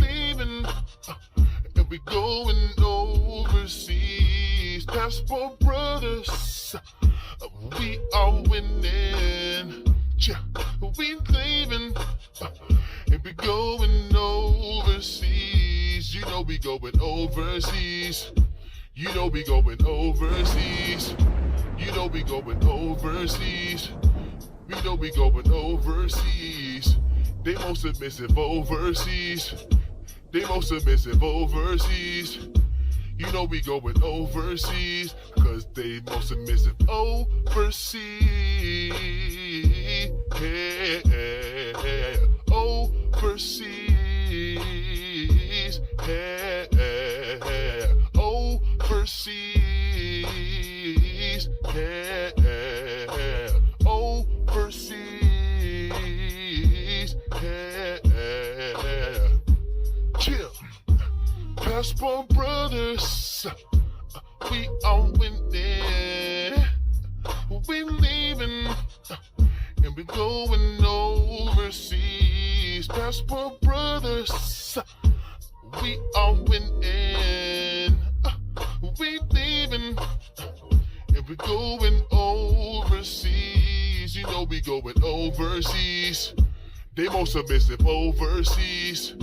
leaving, and we going overseas. Passport brothers, we are winning. Yeah, we leaving, and we going overseas. You know we going overseas. You know we going overseas. You know we going overseas. We know we going overseas. They most submissive overseas. They most submissive overseas. You know we going overseas, cause they most submissive overseas. Yeah, overseas. Yeah, overseas. Yeah, overseas. Yeah. Chill. Passport brothers, we are winning. We leaving, and we going overseas. Passport brothers, we are winning. We leaving, and we going overseas. You know we going overseas. They most submissive overseas.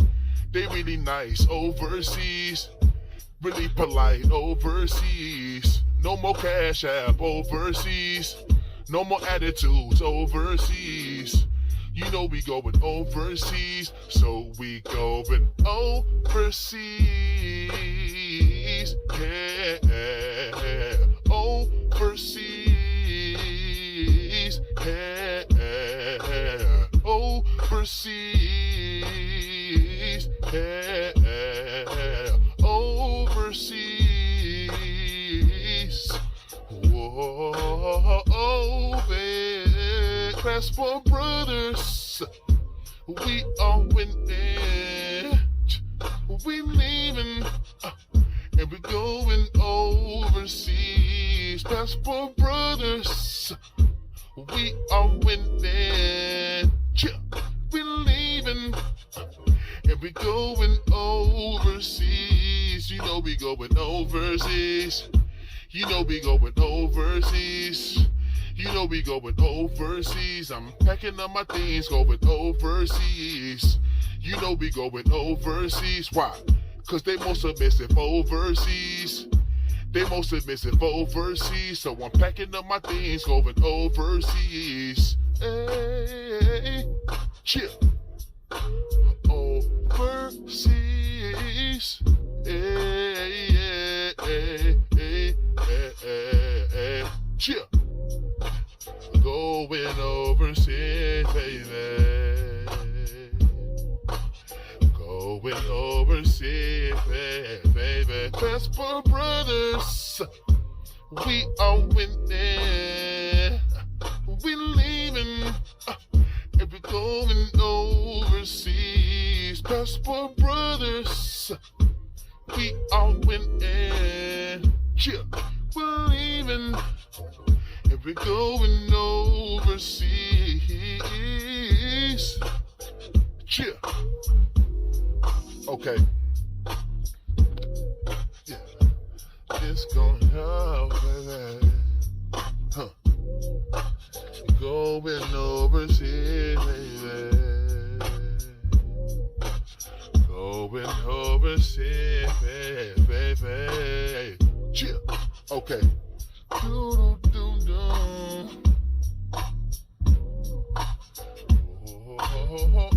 They really nice overseas. Really polite overseas. No more cash app overseas. No more attitudes overseas. You know we going overseas, so we going overseas. Yeah, overseas. Yeah, overseas. Yeah, overseas. Whoa, baby. Passport brothers, we are winning. We leaving, and we going overseas. Passport brothers, we are winning. We leaving, and we going overseas. You know we going overseas. You know we going overseas. You know we going overseas. I'm packing up my things, going overseas. You know we going overseas. Why? Cause they most submissive overseas. They most submissive overseas. So I'm packing up my things, going overseas. Hey, chill. Overseas. Hey, hey, hey, hey, hey, hey. Chill. Going overseas, baby. Going overseas, baby. Passport brothers, we are winning. We leaving, and we going overseas. Passport brothers, we are winning. Yeah, we're leaving, and we're going overseas. Yeah. Okay. Yeah. It's going up, baby. Huh. Going overseas, baby. Going overseas, baby. Yeah. Okay. Do do do do.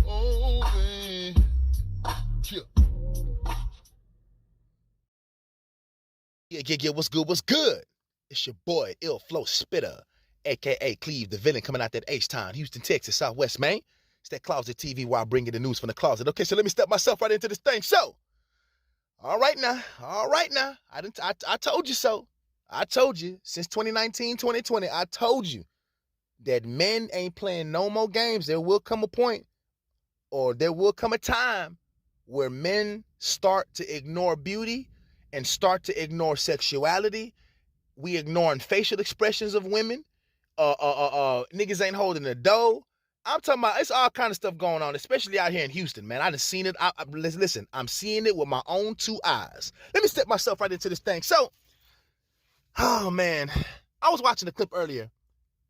Oh, baby. Yeah, what's good, what's good? It's your boy, Ill Flow Spitter, a.k.a. Cleve the Villain, coming out that H-Town, Houston, Texas, Southwest, Maine. It's that Closet TV while bringing the news from the closet. Okay, so let me step myself right into this thing. So, all right now. I told you so. I told you, since 2019, 2020, I told you that men ain't playing no more games. There will come a point, or there will come a time where men start to ignore beauty and start to ignore sexuality. We ignoring facial expressions of women. Niggas ain't holding the dough. I'm talking about it's all kind of stuff going on, especially out here in Houston, man. I done seen it. Listen, I'm seeing it with my own two eyes. Let me step myself right into this thing. So, oh man, I was watching a clip earlier.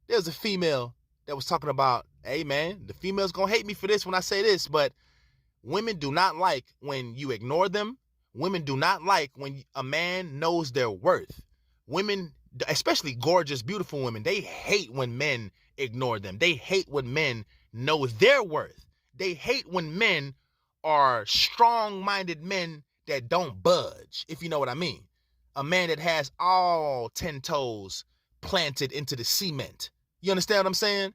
There was a female that was talking about, hey man, the female's gonna hate me for this when I say this, but women do not like when you ignore them. Women do not like when a man knows their worth. Women, especially gorgeous, beautiful women, they hate when men ignore them. They hate when men know their worth. They hate when men are strong-minded men that don't budge, if you know what I mean. A man that has all 10 toes planted into the cement. You understand what I'm saying?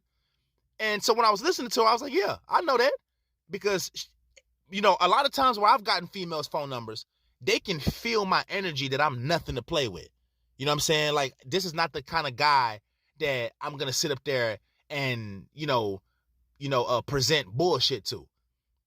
And so when I was listening to her, I was like, yeah, I know that. Because, you know, a lot of times where I've gotten females' phone numbers, they can feel my energy that I'm nothing to play with. You know what I'm saying? Like, this is not the kind of guy that I'm going to sit up there and, present bullshit to.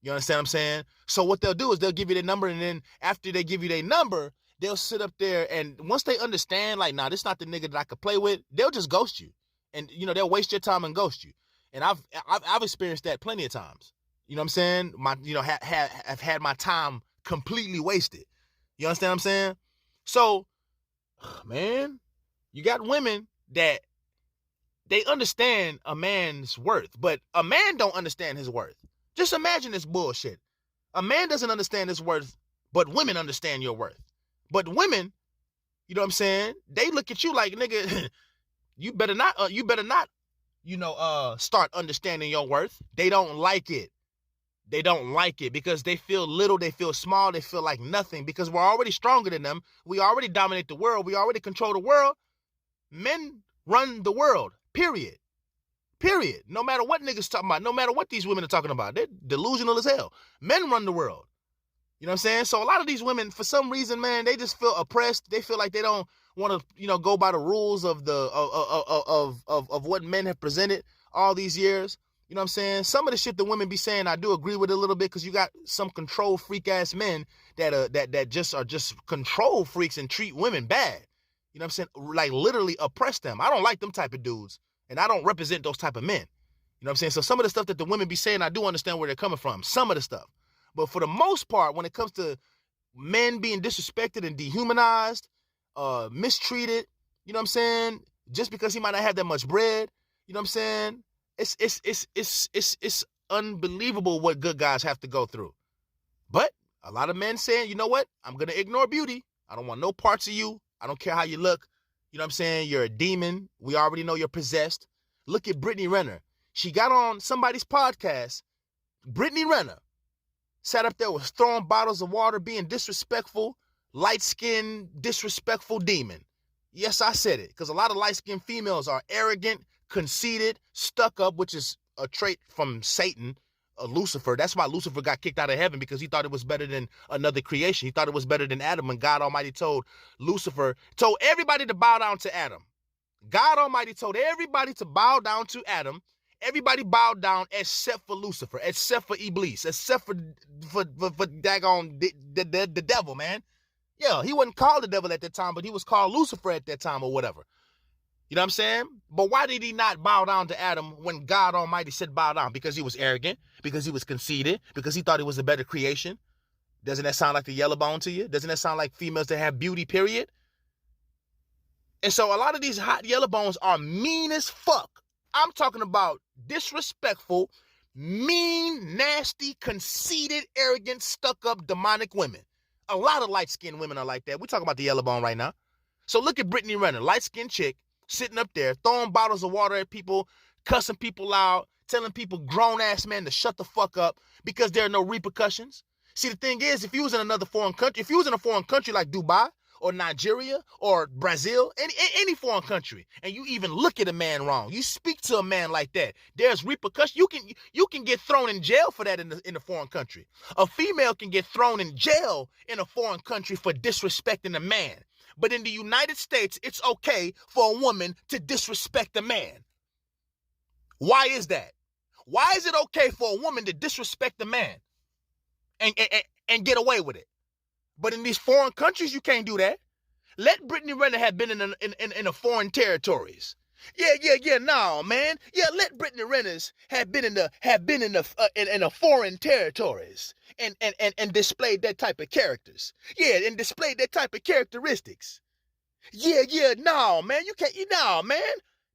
You understand what I'm saying? So what they'll do is they'll give you their number, and then after they give you their number, they'll sit up there, and once they understand, like, nah, this is not the nigga that I could play with, they'll just ghost you. And, they'll waste your time and ghost you. And I've experienced that plenty of times. You know what I'm saying? I've had my time completely wasted. You understand what I'm saying? So, man, you got women that they understand a man's worth, but a man don't understand his worth. Just imagine this bullshit. A man doesn't understand his worth, but women understand your worth. But women, you know what I'm saying? They look at you like, nigga, you better not, start understanding your worth. They don't like it. They don't like it because they feel little, they feel small, they feel like nothing because we're already stronger than them. We already dominate the world. We already control the world. Men run the world, period. Period. No matter what niggas talking about, no matter what these women are talking about, they're delusional as hell. Men run the world. You know what I'm saying? So a lot of these women, for some reason, man, they just feel oppressed. They feel like they don't want to, go by the rules of the of what men have presented all these years. You know what I'm saying? Some of the shit the women be saying, I do agree with it a little bit because you got some control freak ass men that just are just control freaks and treat women bad. You know what I'm saying? Like literally oppress them. I don't like them type of dudes, and I don't represent those type of men. You know what I'm saying? So some of the stuff that the women be saying, I do understand where they're coming from. Some of the stuff. But for the most part, when it comes to men being disrespected and dehumanized, mistreated, you know what I'm saying? Just because he might not have that much bread, you know what I'm saying? It's unbelievable what good guys have to go through. But a lot of men saying, you know what? I'm going to ignore beauty. I don't want no parts of you. I don't care how you look. You know what I'm saying? You're a demon. We already know you're possessed. Look at Brittany Renner. She got on somebody's podcast. Brittany Renner sat up there, was throwing bottles of water, being disrespectful, light-skinned, disrespectful demon. Yes, I said it, because a lot of light-skinned females are arrogant, conceited, stuck up, which is a trait from Satan, Lucifer. That's why Lucifer got kicked out of heaven, because he thought it was better than another creation. He thought it was better than Adam, and God Almighty told everybody to bow down to Adam. God Almighty told everybody to bow down to Adam. Everybody bowed down except for Lucifer, except for Iblis, except for daggone the devil, man. Yeah, he wasn't called the devil at that time, but he was called Lucifer at that time or whatever. You know what I'm saying? But why did he not bow down to Adam when God Almighty said bow down? Because he was arrogant, because he was conceited, because he thought it was a better creation. Doesn't that sound like the yellow bone to you? Doesn't that sound like females that have beauty, period? And so a lot of these hot yellow bones are mean as fuck. I'm talking about disrespectful, mean, nasty, conceited, arrogant, stuck-up, demonic women. A lot of light-skinned women are like that. We're talking about the yellow bone right now. So look at Brittany Renner, light-skinned chick, sitting up there, throwing bottles of water at people, cussing people out, telling people, grown-ass men, to shut the fuck up because there are no repercussions. See, the thing is, if you was in another foreign country, if you was in a foreign country like Dubai, or Nigeria, or Brazil, any foreign country, and you even look at a man wrong, you speak to a man like that, there's repercussions. You can get thrown in jail for that in a foreign country. A female can get thrown in jail in a foreign country for disrespecting a man. But in the United States, it's okay for a woman to disrespect a man. Why is that? Why is it okay for a woman to disrespect a man and get away with it? But in these foreign countries, you can't do that. Let Brittany Renner have been in a foreign territories. No, man. Yeah, let Brittany Renners have been in the foreign territories and displayed that type of characters. Yeah, and displayed that type of characteristics. No, man. You can't. No, man.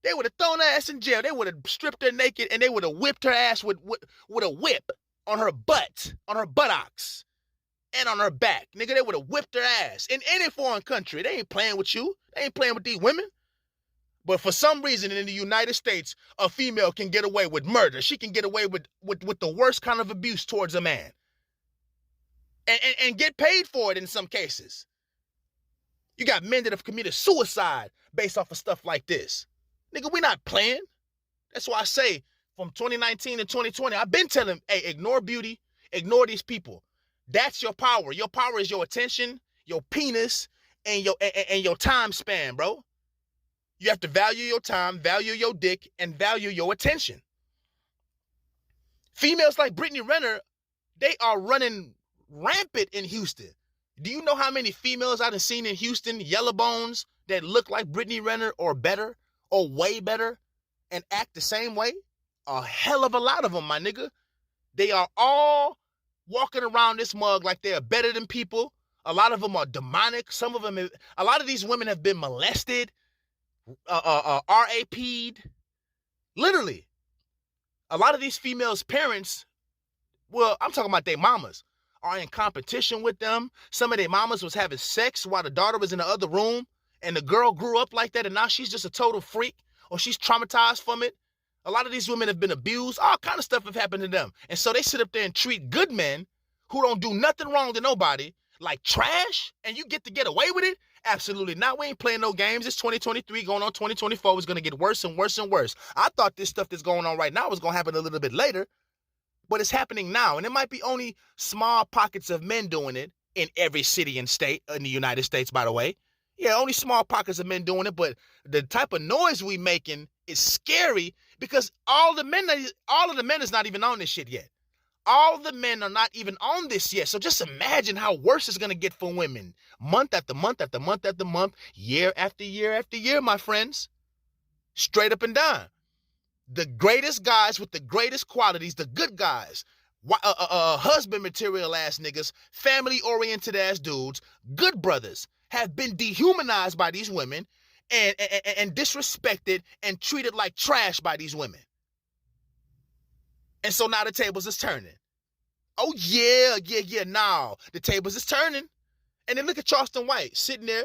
They would have thrown her ass in jail. They would have stripped her naked and they would have whipped her ass with a whip on her butt, on her buttocks, and on her back. Nigga, they would have whipped her ass in any foreign country. They ain't playing with you. They ain't playing with these women. But for some reason in the United States, a female can get away with murder. She can get away with the worst kind of abuse towards a man. And get paid for it in some cases. You got men that have committed suicide based off of stuff like this. Nigga, we not playing. That's why I say from 2019 to 2020, I've been telling, hey, ignore beauty, ignore these people. That's your power. Your power is your attention, your penis, and your time span, bro. You have to value your time, value your dick, and value your attention. Females like Brittany Renner, they are running rampant in Houston. Do you know how many females I've seen in Houston, yellow bones, that look like Brittany Renner or better, or way better, and act the same way? A hell of a lot of them, my nigga. They are all walking around this mug like they're better than people. A lot of them are demonic. Some of them, a lot of these women have been molested, RAP'd. Literally. A lot of these females' parents, well, I'm talking about their mamas, are in competition with them. Some of their mamas was having sex while the daughter was in the other room, and the girl grew up like that, and now she's just a total freak, or she's traumatized from it. A lot of these women have been abused. All kind of stuff have happened to them. And so they sit up there and treat good men who don't do nothing wrong to nobody like trash, and you get away with it? Absolutely not. We ain't playing no games. It's 2023 going on 2024. It's going to get worse and worse and worse. I thought this stuff that's going on right now was going to happen a little bit later, but it's happening now. And it might be only small pockets of men doing it in every city and state in the United States, by the way. Yeah, only small pockets of men doing it, but the type of noise we making is scary because all of the men is not even on this shit yet. All the men are not even on this yet. So just imagine how worse it's going to get for women. Month after month after month after month, year after year after year, my friends. Straight up and down. The greatest guys with the greatest qualities, the good guys, husband material ass niggas, family oriented ass dudes, good brothers, have been dehumanized by these women and disrespected and treated like trash by these women. And so now the tables is turning. Oh, now the tables is turning. And then look at Charleston White sitting there.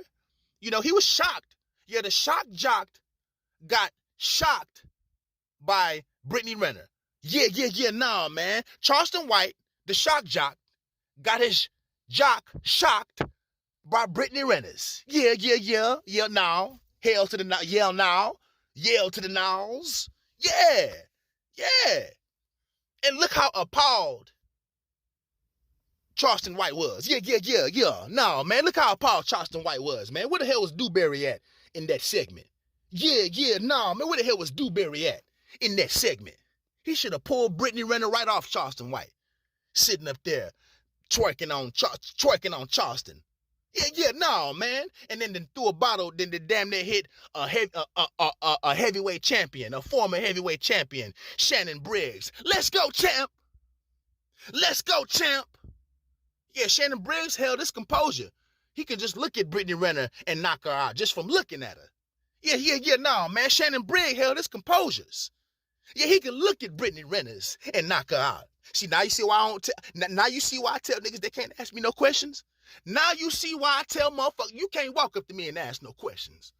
You know, he was shocked. Yeah, the shock jock got shocked by Brittany Renner. Nah, man. Charleston White, the shock jock, got his jock shocked by Brittany Renner's. Yeah, now. Hail to the now. Yell now. Yell to the nows. Yeah. And look how appalled Charleston White was. Yeah. No, man, look how appalled Charleston White was, man. Where the hell was Dewberry at in that segment? No, man, where the hell was Dewberry at in that segment? He should have pulled Brittany Renner right off Charleston White, sitting up there twerking on Charleston. No, man. And then threw a bottle, then they damn near hit a heavyweight champion, a former heavyweight champion, Shannon Briggs. Let's go, champ. Yeah, Shannon Briggs held his composure. He could just look at Brittany Renner and knock her out just from looking at her. No, man. Shannon Briggs held his composures. Yeah, he could look at Brittany Renner's and knock her out. See, now you see why now you see why I tell niggas they can't ask me no questions? Now you see why I tell motherfuckers you can't walk up to me and ask no questions.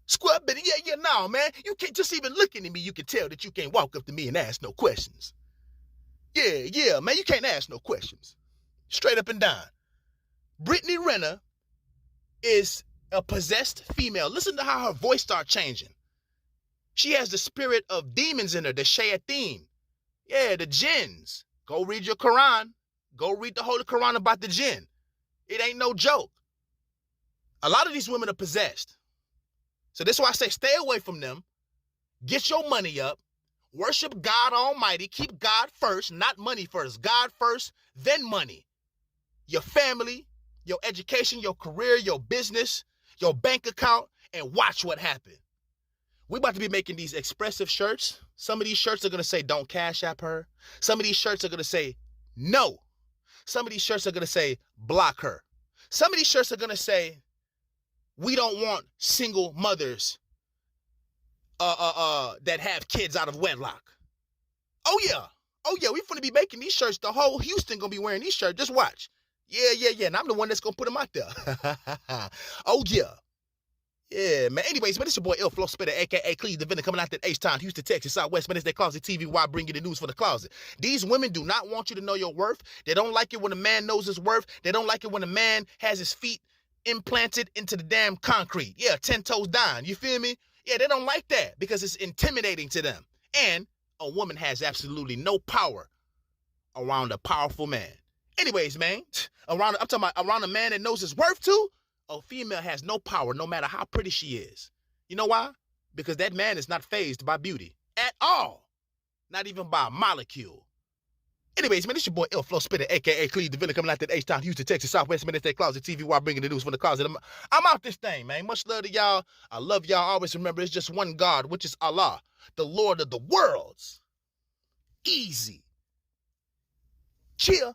Square Betty, no, man. You can't just even looking at me, you can tell that you can't walk up to me and ask no questions. Yeah, man, you can't ask no questions. Straight up and down. Brittany Renner is a possessed female. Listen to how her voice starts changing. She has the spirit of demons in her, the shayateen. Yeah, the jinns. Go read your Quran. Go read the Holy Quran about the jinn. It ain't no joke. A lot of these women are possessed. So that's why I say stay away from them. Get your money up. Worship God Almighty. Keep God first, not money first. God first, then money. Your family, your education, your career, your business, your bank account, and watch what happens. We about to be making these expressive shirts. Some of these shirts are going to say, don't cash app her. Some of these shirts are going to say, no. Some of these shirts are going to say, block her. Some of these shirts are going to say, we don't want single mothers that have kids out of wedlock. Oh yeah, we finna be making these shirts. The whole Houston gonna be wearing these shirts. Just watch. Yeah. And I'm the one that's gonna put them out there. Oh yeah. Yeah, man. Anyways, man, this your boy Ill Flow Spitter, a.k.a. Cleve the Villain, coming out that H-Town, Houston, Texas, Southwest. Man, it's that Closet TV where I bring you the news for the closet. These women do not want you to know your worth. They don't like it when a man knows his worth. They don't like it when a man has his feet implanted into the damn concrete. Yeah, 10 toes down. You feel me? Yeah, they don't like that because it's intimidating to them. And a woman has absolutely no power around a powerful man. Anyways, man, I'm talking about around a man that knows his worth too. A female has no power no matter how pretty she is. You know why? Because that man is not fazed by beauty at all. Not even by a molecule. Anyways, man, this your boy Ill Flow Spitter, a.k.a. Cleve the Villain, coming out that H-Town, Houston, Texas, Southwest. Man, it's that Closet TV where I bring you the news from the closet. I'm out this thing, man. Much love to y'all. I love y'all. Always remember, it's just one God, which is Allah, the Lord of the worlds. Easy. Cheer.